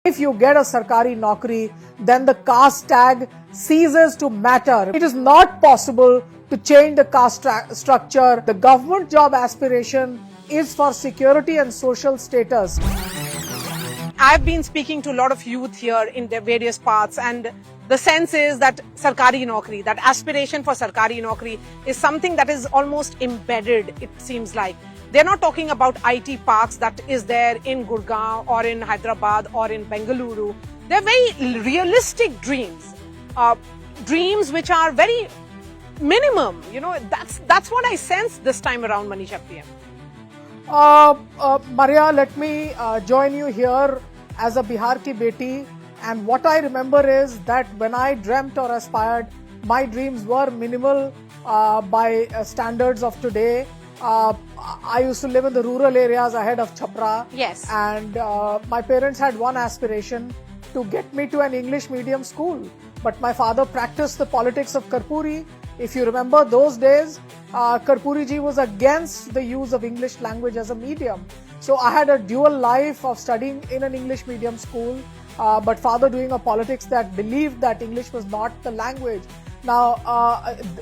If you get a sarkari naukri, then the caste tag ceases to matter. It is not possible to change the caste structure. The government job aspiration is for security and social status. I've been speaking to a lot of youth here in their various parts, and the sense is that sarkari naukri, that aspiration for sarkari naukri is something that is almost embedded, it seems like. They're not talking about IT parks that is there in Gurgaon or in Hyderabad or in Bengaluru. They're very realistic dreams, dreams which are very minimum. You know, that's what I sense this time around, Manisha PM. Maria, let me join you here as a Bihar ki beti, and what I remember is that when I dreamt or aspired, my dreams were minimal by standards of today. I used to live in the rural areas ahead of Chhapra. Yes. And my parents had one aspiration, to get me to an English medium school. But my father practiced the politics of Karpuri. If you remember those days, Karpuri ji was against the use of English language as a medium. So I had a dual life of studying in an English medium school, but father doing a politics that believed that English was not the language. Now,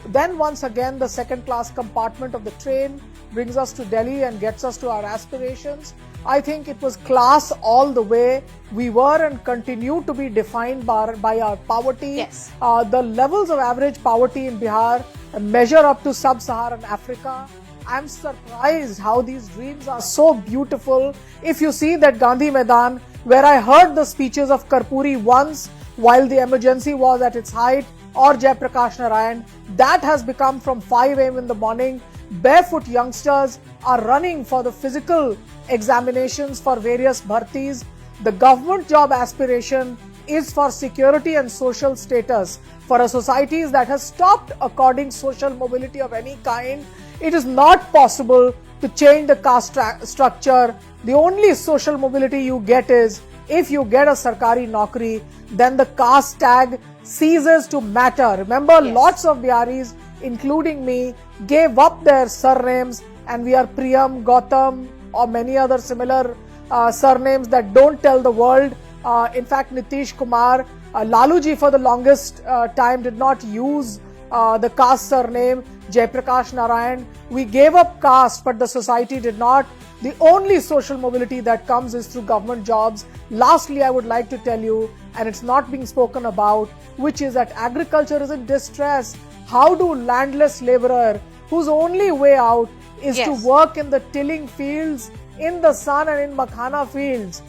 then once again, the second class compartment of the train brings us to Delhi and gets us to our aspirations. I think it was class all the way. We were and continue to be defined by our poverty. Yes. The levels of average poverty in Bihar measure up to sub-Saharan Africa. I'm surprised how these dreams are so beautiful. If you see that Gandhi Maidan, where I heard the speeches of Karpuri once while the emergency was at its height, or Jaiprakash Narayan, that has become from 5 a.m. in the morning. Barefoot youngsters are running for the physical examinations for various bhartis. The government job aspiration is for security and social status. For a society that has stopped according social mobility of any kind, it is not possible to change the caste structure. The only social mobility you get is if you get a sarkari naukri, then the caste tag ceases to matter. Remember, yes, lots of Biharis, including me, gave up their surnames, and we are Priyam, Gautam, or many other similar surnames that don't tell the world. In fact, Nitish Kumar, Laluji for the longest time did not use the caste surname. Jaiprakash Narayan, we gave up caste, but the society did not. The only social mobility that comes is through government jobs. Lastly, I would like to tell you, and it's not being spoken about, which is that agriculture is in distress. How do landless laborer, whose only way out is yes, to work in the tilling fields, in the sun and in makhana fields,